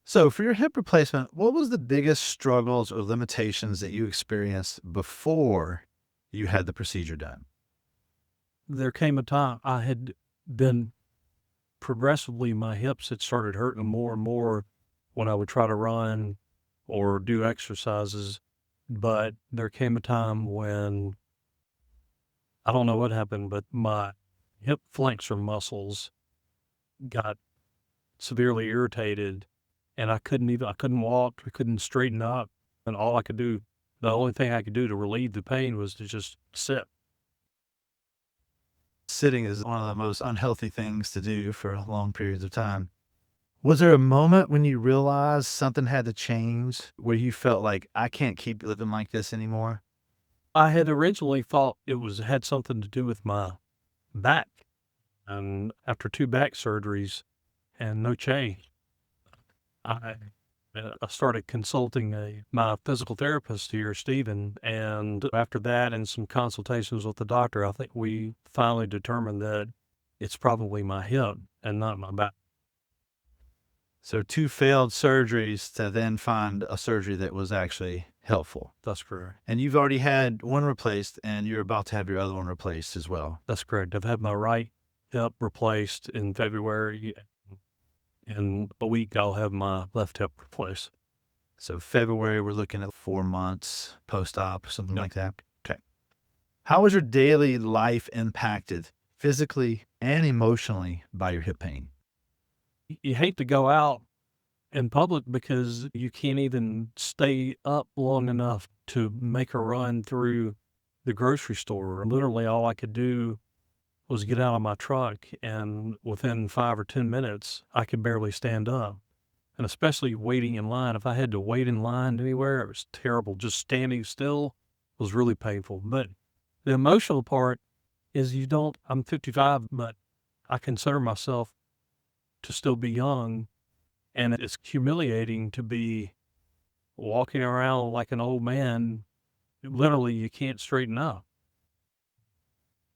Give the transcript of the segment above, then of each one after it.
So, for your hip replacement, what was the biggest struggles or limitations that you experienced before you had the procedure done? There came a time I had been progressively my hips had started hurting more and more when I would try to run or do exercises, but there came a time when I don't know what happened, but my hip flexor muscles got severely irritated and I couldn't walk, I couldn't straighten up, and the only thing I could do to relieve the pain was to just sit. Sitting is one of the most unhealthy things to do for long periods of time. Was there a moment when you realized something had to change where you felt like, I can't keep living like this anymore? I had originally thought it was had something to do with my back, and after 2 back surgeries and no change, I I started consulting my physical therapist here, Stephen, and after that and some consultations with the doctor, I think we finally determined that it's probably my hip and not my back. So, two failed surgeries to then find a surgery that was actually helpful. That's correct. And you've already had one replaced and you're about to have your other one replaced as well. That's correct. I've had my right hip replaced in February. In a week, I'll have my left hip replaced. So, February, we're looking at 4 months post op, something Yep. like that. Okay. How was your daily life impacted physically and emotionally by your hip pain? You hate to go out in public because you can't even stay up long enough to make a run through the grocery store. Literally, all I could do was get out of my truck, and within 5 or 10 minutes, I could barely stand up. And especially waiting in line, if I had to wait in line anywhere, it was terrible. Just standing still was really painful. But the emotional part is I'm 55, but I consider myself to still be young. And it's humiliating to be walking around like an old man. Literally, you can't straighten up.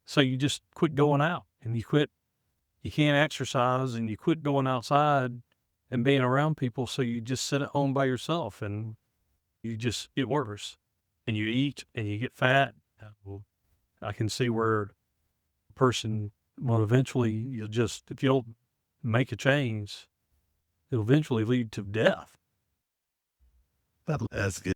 So you just quit going out and you can't exercise and you quit going outside and being around people. So you just sit at home by yourself and you just get worse and you eat and you get fat. Well, I can see where a person will eventually, if you don't make a change, it'll eventually lead to death. That's good.